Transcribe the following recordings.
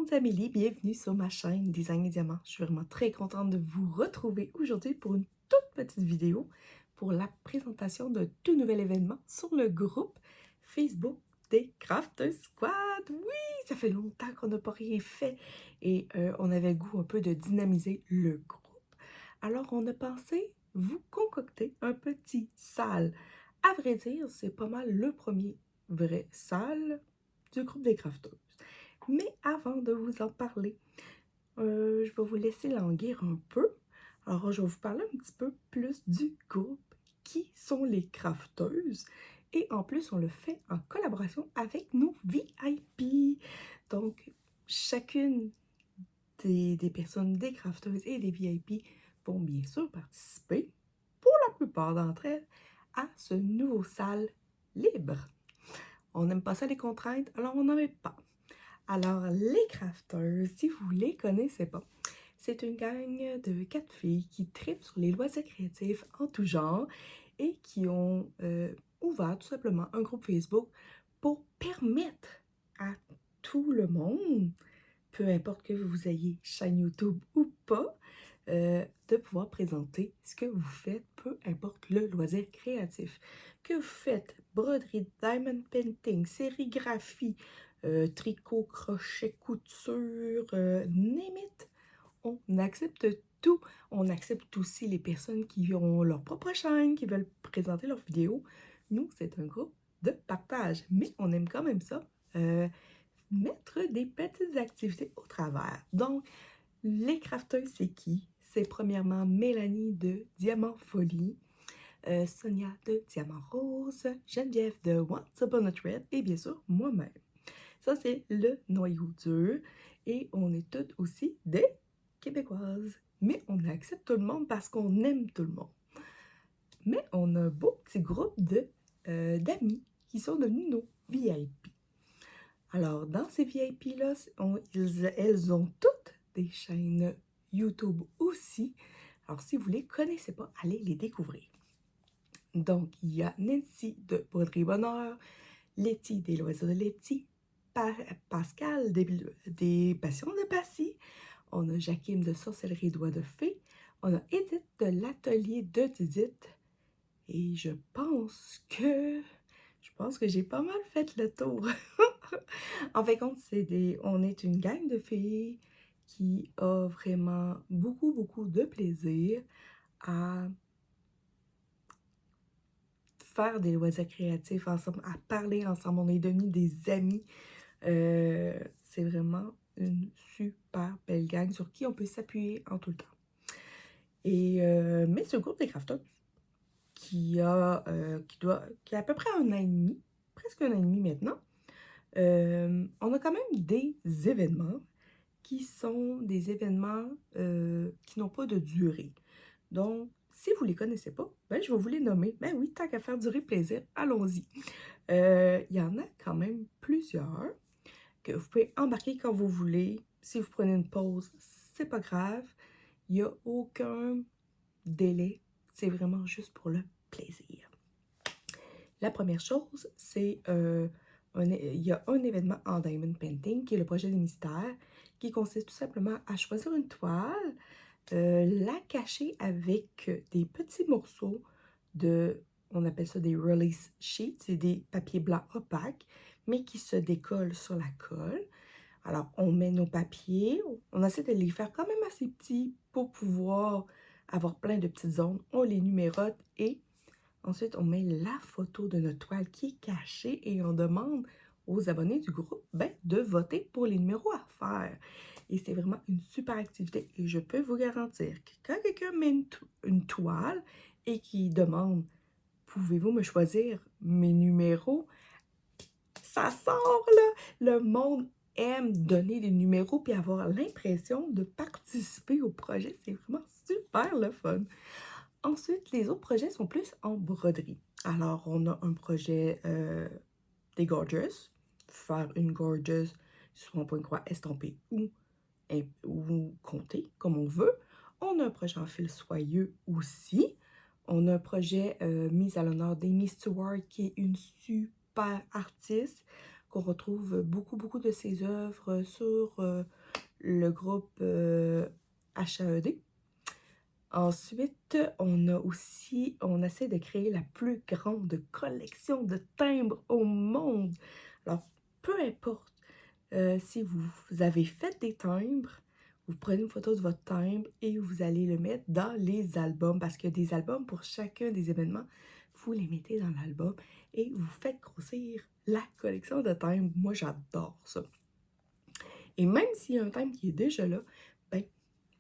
c'est Amélie, bienvenue sur ma chaîne Design et Diamant. Je suis vraiment très contente de vous retrouver aujourd'hui pour une toute petite vidéo pour la présentation d'un tout nouvel événement sur le groupe Facebook des Craft Squad. Oui, ça fait longtemps qu'on n'a pas rien fait et on avait le goût un peu de dynamiser le groupe. Alors on a pensé vous concocter un petit sale. À vrai dire, c'est pas mal le premier vrai sale du groupe des crafters. Mais avant de vous en parler, je vais vous laisser languir un peu. Alors, je vais vous parler un petit peu plus du groupe, qui sont les crafteuses. Et en plus, on le fait en collaboration avec nos VIP. Donc, chacune des personnes, des crafteuses et des VIP vont bien sûr participer, pour la plupart d'entre elles, à ce nouveau salle libre. On n'aime pas ça les contraintes, alors on n'en met pas. Alors, les crafters, si vous les connaissez pas, c'est une gang de 4 filles qui tripent sur les loisirs créatifs en tout genre et qui ont ouvert tout simplement un groupe Facebook pour permettre à tout le monde, peu importe que vous ayez chaîne YouTube ou pas, de pouvoir présenter ce que vous faites, peu importe le loisir créatif. Que vous faites broderie, diamond painting, sérigraphie, tricot, crochet, couture, name it. On accepte tout. On accepte aussi les personnes qui ont leur propre chaîne, qui veulent présenter leurs vidéos. Nous, c'est un groupe de partage, mais on aime quand même ça, mettre des petites activités au travers. Donc, les crafteuses, c'est qui? C'est premièrement Mélanie de Diamant Folie, Sonia de Diamant Rose, Geneviève de Once Upon a Thread et bien sûr moi-même. Ça, c'est le noyau dur et on est toutes aussi des Québécoises. Mais on accepte tout le monde parce qu'on aime tout le monde. Mais on a un beau petit groupe d'amis qui sont devenus nos VIP. Alors, dans ces VIP-là, elles ont toutes des chaînes YouTube aussi. Alors, si vous ne les connaissez pas, allez les découvrir. Donc, il y a Nancy de Broderie Bonheur, Letty des Loisirs de Letty, Pascal des Passions de Passy, on a Jacqueline de Sorcellerie Doigts de Fée, on a Edith de l'Atelier de Didith, et je pense que j'ai pas mal fait le tour. En fait, on est une gang de filles qui a vraiment beaucoup de plaisir à faire des loisirs créatifs ensemble, à parler ensemble. On est devenus des amis. C'est vraiment une super belle gang sur qui on peut s'appuyer en tout le temps. Et, mais ce groupe des crafters qui a à peu près 1 an et demi, presque 1 an et demi maintenant, on a quand même des événements qui sont des événements qui n'ont pas de durée. Donc, si vous ne les connaissez pas, ben, je vais vous les nommer. Ben oui, tant qu'à faire durer plaisir, allons-y. Il y en a quand même plusieurs que vous pouvez embarquer quand vous voulez. Si vous prenez une pause, c'est pas grave. Il n'y a aucun délai. C'est vraiment juste pour le plaisir. La première chose, c'est il y a un événement en Diamond Painting qui est le projet des mystères, qui consiste tout simplement à choisir une toile, la cacher avec des petits morceaux on appelle ça des release sheets, c'est des papiers blancs opaques, mais qui se décollent sur la colle. Alors, on met nos papiers, on essaie de les faire quand même assez petits pour pouvoir avoir plein de petites zones. On les numérote et ensuite, on met la photo de notre toile qui est cachée et on demande aux abonnés du groupe de voter pour les numéros à faire. Et c'est vraiment une super activité. Et je peux vous garantir que quand quelqu'un met une toile et qui demande « Pouvez-vous me choisir mes numéros? » Ça sort là! Le monde aime donner des numéros puis avoir l'impression de participer au projet. C'est vraiment super le fun. Ensuite, les autres projets sont plus en broderie. Alors, on a un projet des gorgeous, faire une gorgeous sur un point de croix estampé ou compté, comme on veut. On a un projet en fil soyeux aussi. On a un projet mise à l'honneur d'Amy Stewart, qui est une super artiste, qu'on retrouve beaucoup de ses œuvres sur le groupe HAED. Ensuite, on essaie de créer la plus grande collection de timbres au monde. Alors, peu importe si vous avez fait des timbres, vous prenez une photo de votre timbre et vous allez le mettre dans les albums parce qu'il y a des albums pour chacun des événements. Vous les mettez dans l'album et vous faites grossir la collection de timbres. Moi, j'adore ça. Et même s'il y a un timbre qui est déjà là, ben,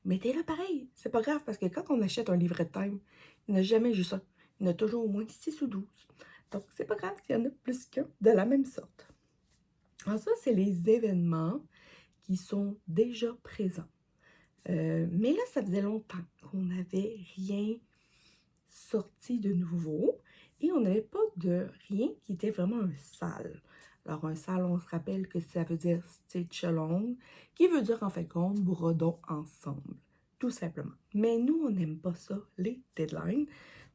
mettez-le pareil. C'est pas grave parce que quand on achète un livret de timbre, il n'y en a jamais juste un. Il y en a toujours au moins 6 ou 12. Donc, c'est pas grave s'il y en a plus qu'un de la même sorte. Alors ça, c'est les événements qui sont déjà présents. Mais là, ça faisait longtemps qu'on n'avait rien sorti de nouveau et on n'avait pas de rien qui était vraiment un sale. Alors, un sale, on se rappelle que ça veut dire stitch along, qui veut dire en fait qu'on brodons ensemble, tout simplement. Mais nous, on n'aime pas ça, les deadlines.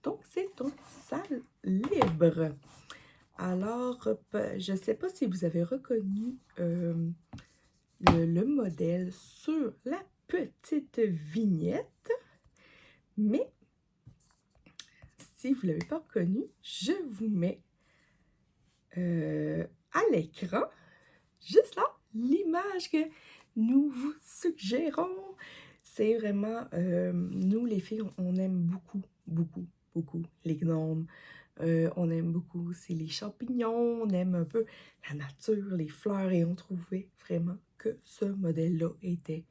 Donc, c'est un sale libre. Alors, je ne sais pas si vous avez reconnu le modèle sur la petite vignette, mais si vous ne l'avez pas reconnu, je vous mets à l'écran, juste là, l'image que nous vous suggérons. C'est vraiment, nous les filles, on aime beaucoup, beaucoup, beaucoup les gnomes. On aime beaucoup aussi les champignons, on aime un peu la nature, les fleurs, et on trouvait vraiment que ce modèle-là était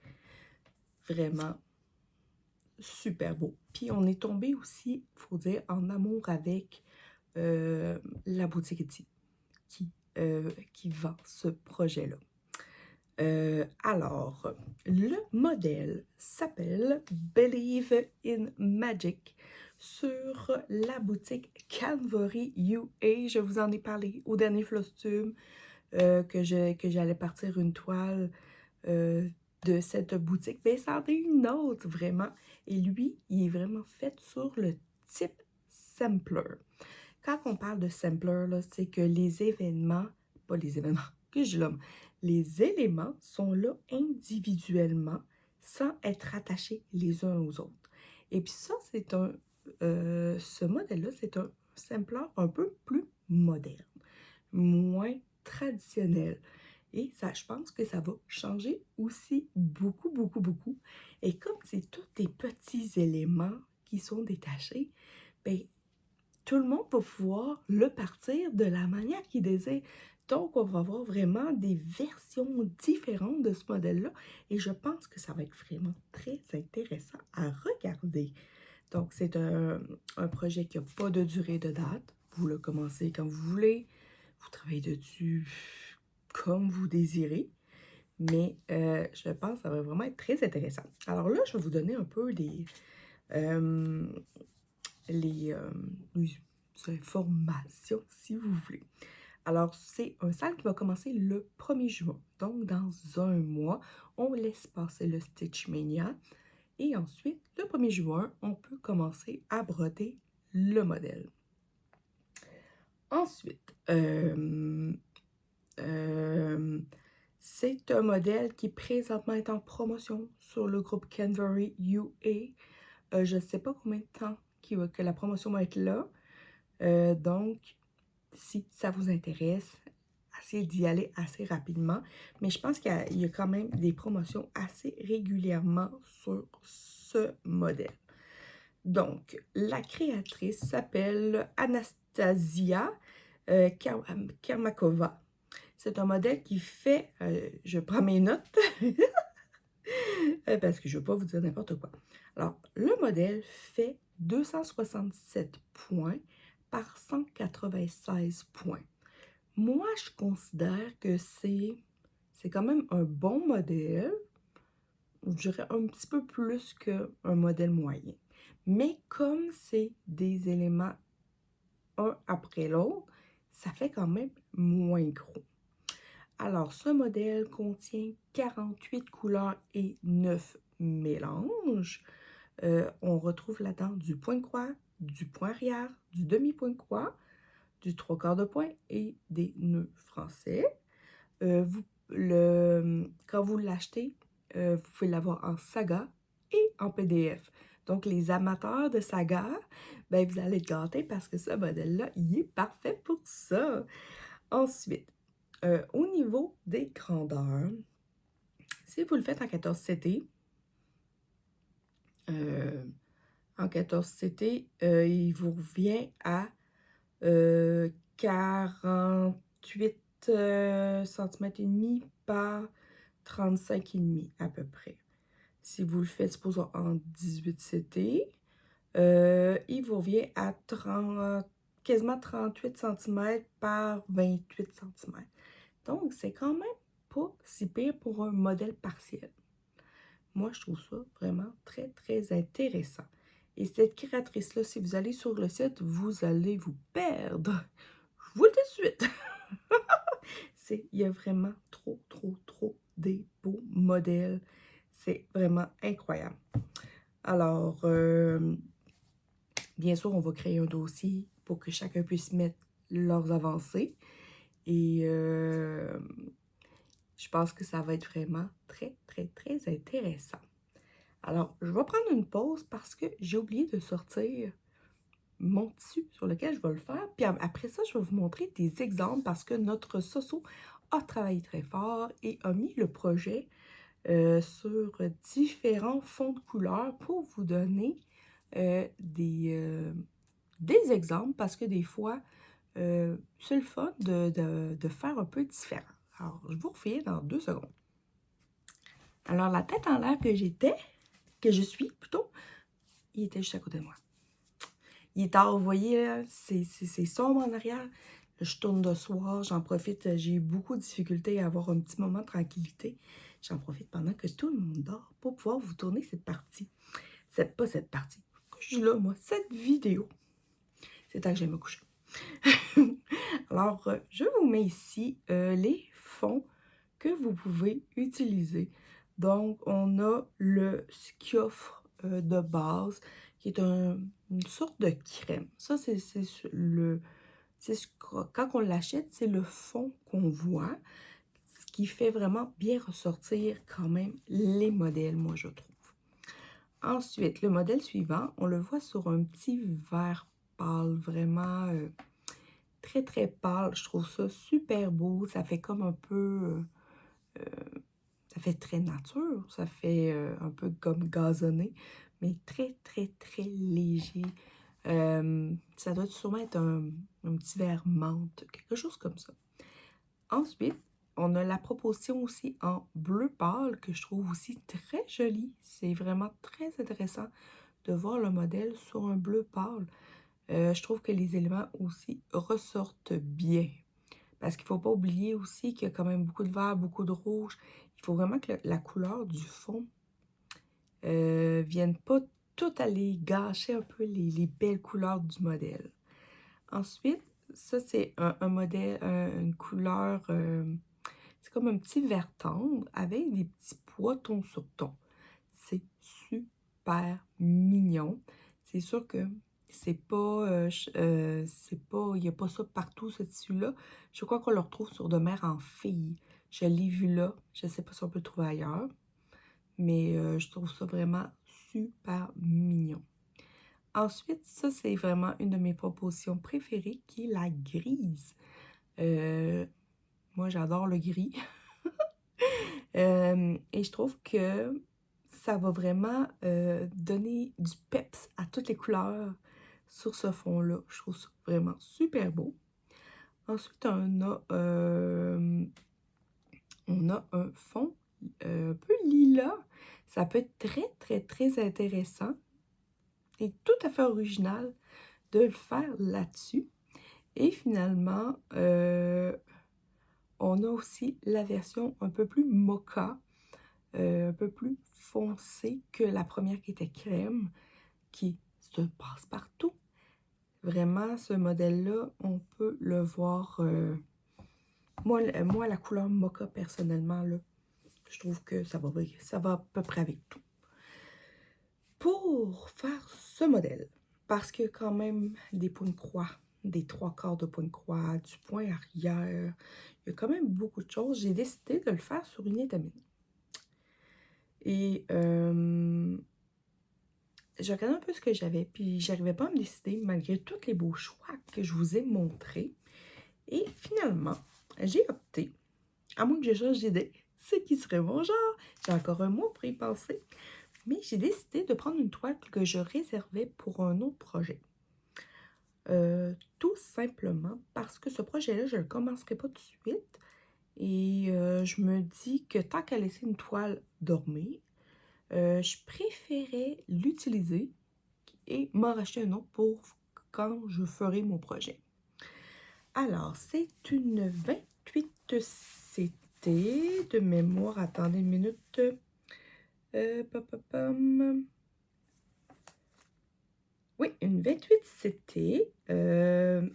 vraiment super beau. Puis on est tombé aussi, il faut dire, en amour avec la boutique Etsy qui vend ce projet-là. Alors, le modèle s'appelle Believe in Magic sur la boutique Canvory UA. Je vous en ai parlé au dernier Flostube que j'allais partir une toile de cette boutique. Mais ça en est une autre, vraiment. Et lui, il est vraiment fait sur le type sampler. Quand on parle de sampler, c'est que les événements, pas les événements, que je l'aime, les éléments sont là individuellement sans être attachés les uns aux autres. Et puis ça, c'est ce modèle-là, c'est un sampler un peu plus moderne, moins traditionnel. Et ça, je pense que ça va changer aussi beaucoup, beaucoup, beaucoup. Et comme c'est tous des petits éléments qui sont détachés, bien, tout le monde va pouvoir le partir de la manière qu'il désire. Donc, on va avoir vraiment des versions différentes de ce modèle-là. Et je pense que ça va être vraiment très intéressant à regarder. Donc, c'est un projet qui n'a pas de durée de date. Vous le commencez quand vous voulez. Vous travaillez dessus comme vous désirez. Mais je pense que ça va vraiment être très intéressant. Alors là, je vais vous donner un peu les informations, si vous voulez. Alors, c'est un sale qui va commencer le 1er juin. Donc, dans un mois, on laisse passer le Stitch Mania. Et ensuite, le 1er juin, on peut commencer à broder le modèle. Ensuite, c'est un modèle qui présentement est en promotion sur le groupe Canvory UA. Je ne sais pas combien de temps que la promotion va être là. Donc, si ça vous intéresse, essayez d'y aller assez rapidement. Mais je pense qu'il y a quand même des promotions assez régulièrement sur ce modèle. Donc, la créatrice s'appelle Anastasia Kermakova. C'est un modèle qui fait, je prends mes notes, parce que je ne veux pas vous dire n'importe quoi. Alors, le modèle fait 267 points par 196 points. Moi, je considère que c'est quand même un bon modèle. Je dirais un petit peu plus qu'un modèle moyen. Mais comme c'est des éléments un après l'autre, ça fait quand même moins gros. Alors, ce modèle contient 48 couleurs et 9 mélanges. On retrouve là-dedans du point de croix, du point arrière, du demi-point de croix, du 3/4 de point et des nœuds français. Quand vous l'achetez, vous pouvez l'avoir en saga et en PDF. Donc, les amateurs de saga, ben, vous allez être gâtés parce que ce modèle-là, il est parfait pour ça. Ensuite, au niveau des grandeurs, si vous le faites en 14 CT, en 14 CT, il vous revient à 48 cm et demi par 35,5 à peu près. Si vous le faites, supposons, en 18 CT, il vous revient à quasiment 38 cm par 28 cm. Donc, c'est quand même pas si pire pour un modèle partiel. Moi, je trouve ça vraiment très, très intéressant. Et cette créatrice-là, si vous allez sur le site, vous allez vous perdre. Je vous le dis tout de suite. Il y a vraiment trop, trop, trop des beaux modèles. C'est vraiment incroyable. Alors, bien sûr, on va créer un dossier pour que chacun puisse mettre leurs avancées. Et je pense que ça va être vraiment très, très, très intéressant. Alors, je vais prendre une pause parce que j'ai oublié de sortir mon tissu sur lequel je vais le faire. Puis après ça, je vais vous montrer des exemples parce que notre Soso a travaillé très fort et a mis le projet sur différents fonds de couleurs pour vous donner des exemples parce que des fois, c'est le fun de faire un peu différent. Alors, je vous refais dans 2 secondes. Alors, la tête en l'air que je suis plutôt, il était juste à côté de moi. Il est tard, vous voyez, c'est sombre en arrière. Je tourne de soir, j'en profite. J'ai eu beaucoup de difficultés à avoir un petit moment de tranquillité. J'en profite pendant que tout le monde dort pour pouvoir vous tourner cette partie. Pas cette partie. Je suis là, moi, cette vidéo. C'est temps que j'aille me coucher. Alors, je vous mets ici les fonds que vous pouvez utiliser. Donc, on a ce qui offre de base, qui est une sorte de crème. Ça, quand on l'achète, c'est le fond qu'on voit, ce qui fait vraiment bien ressortir quand même les modèles, moi, je trouve. Ensuite, le modèle suivant, on le voit sur un petit vert pâle, vraiment très, très pâle. Je trouve ça super beau. Ça fait comme un peu... ça fait très nature. Ça fait un peu comme gazonné, mais très, très, très léger. Ça doit sûrement être un petit vert menthe, quelque chose comme ça. Ensuite, on a la proposition aussi en bleu pâle que je trouve aussi très jolie. C'est vraiment très intéressant de voir le modèle sur un bleu pâle. Je trouve que les éléments aussi ressortent bien. Parce qu'il ne faut pas oublier aussi qu'il y a quand même beaucoup de vert, beaucoup de rouge. Il faut vraiment que la couleur du fond vienne pas tout aller gâcher un peu les belles couleurs du modèle. Ensuite, ça c'est un modèle, une couleur, c'est comme un petit vert tendre avec des petits pois ton sur ton. C'est super mignon. C'est sûr que c'est pas, il n'y a pas ça partout, ce tissu-là. Je crois qu'on le retrouve sur de mère en fille. Je l'ai vu là. Je ne sais pas si on peut le trouver ailleurs. Mais je trouve ça vraiment super mignon. Ensuite, ça, c'est vraiment une de mes propositions préférées, qui est la grise. Moi, j'adore le gris. Et je trouve que ça va vraiment donner du peps à toutes les couleurs sur ce fond-là. Je trouve ça vraiment super beau. Ensuite, on a un fond un peu lilas. Ça peut être très, très, très intéressant et tout à fait original de le faire là-dessus. Et finalement, on a aussi la version un peu plus mocha, un peu plus foncée que la première qui était crème, qui se passe partout. Vraiment, ce modèle-là, on peut le voir. Moi, la couleur mocha, personnellement, là, je trouve que ça va à peu près avec tout. Pour faire ce modèle, parce qu'il y a quand même des points de croix, des 3/4 de points de croix, du point arrière, il y a quand même beaucoup de choses. J'ai décidé de le faire sur une étamine. Et je regardais un peu ce que j'avais, puis j'arrivais pas à me décider malgré tous les beaux choix que je vous ai montrés. Et finalement, j'ai opté, à moins que je change d'idée, ce qui serait mon genre. J'ai encore un mois pour y penser. Mais j'ai décidé de prendre une toile que je réservais pour un autre projet. Tout simplement parce que ce projet-là, je ne le commencerai pas tout de suite. Et je me dis que tant qu'à laisser une toile dormir, je préférais l'utiliser et m'en racheter un autre pour quand je ferai mon projet. Alors, c'est une 28 CT de mémoire. Attendez une minute. Oui, une 28 CT.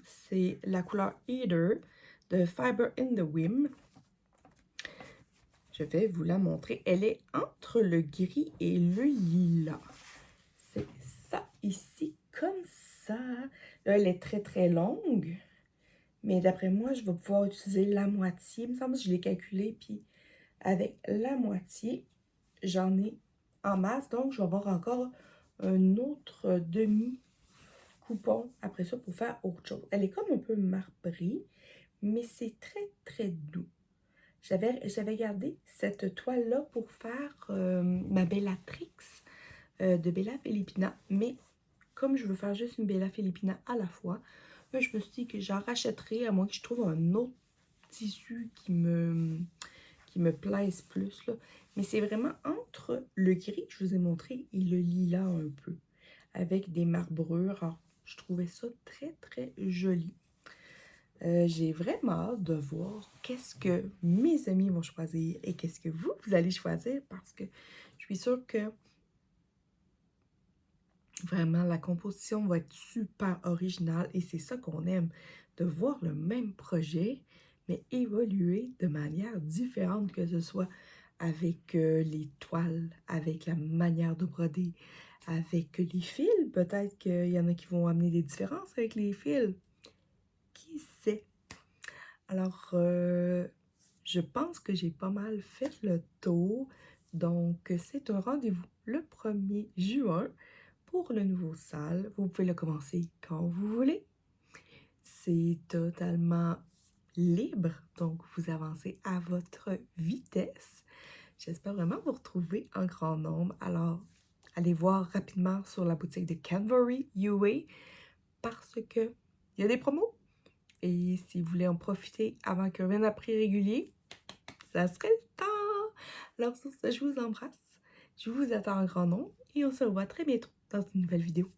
C'est la couleur Heather de Fiber in the Whim. Je vais vous la montrer. Elle est entre le gris et le lilas. C'est ça ici, comme ça. Là, elle est très, très longue. Mais d'après moi, je vais pouvoir utiliser la moitié. Il me semble que je l'ai calculé. Puis avec la moitié, j'en ai en masse. Donc, je vais avoir encore un autre demi-coupon après ça pour faire autre chose. Elle est comme un peu marbrée, mais c'est très, très doux. J'avais gardé cette toile-là pour faire ma Bellatrix de Bella Filipina. Mais comme je veux faire juste une Bella Filipina à la fois, je me suis dit que j'en rachèterai à moins que je trouve un autre tissu qui me plaise plus. Là. Mais c'est vraiment entre le gris que je vous ai montré et le lilas un peu. Avec des marbrures. Alors, je trouvais ça très, très joli. J'ai vraiment hâte de voir qu'est-ce que mes amis vont choisir et qu'est-ce que vous allez choisir parce que je suis sûre que vraiment la composition va être super originale et c'est ça qu'on aime, de voir le même projet mais évoluer de manière différente, que ce soit avec les toiles, avec la manière de broder, avec les fils. Peut-être qu'il y en a qui vont amener des différences avec les fils. Qui sait? Alors, je pense que j'ai pas mal fait le tour. Donc, c'est un rendez-vous le 1er juin pour le nouveau salle. Vous pouvez le commencer quand vous voulez. C'est totalement libre, donc vous avancez à votre vitesse. J'espère vraiment vous retrouver en grand nombre. Alors, allez voir rapidement sur la boutique de Canvary UA parce que il y a des promos. Et si vous voulez en profiter avant qu'il revienne à prix régulier, ça serait le temps. Alors sur ce, je vous embrasse. Je vous attends en grand nombre et on se revoit très bientôt dans une nouvelle vidéo.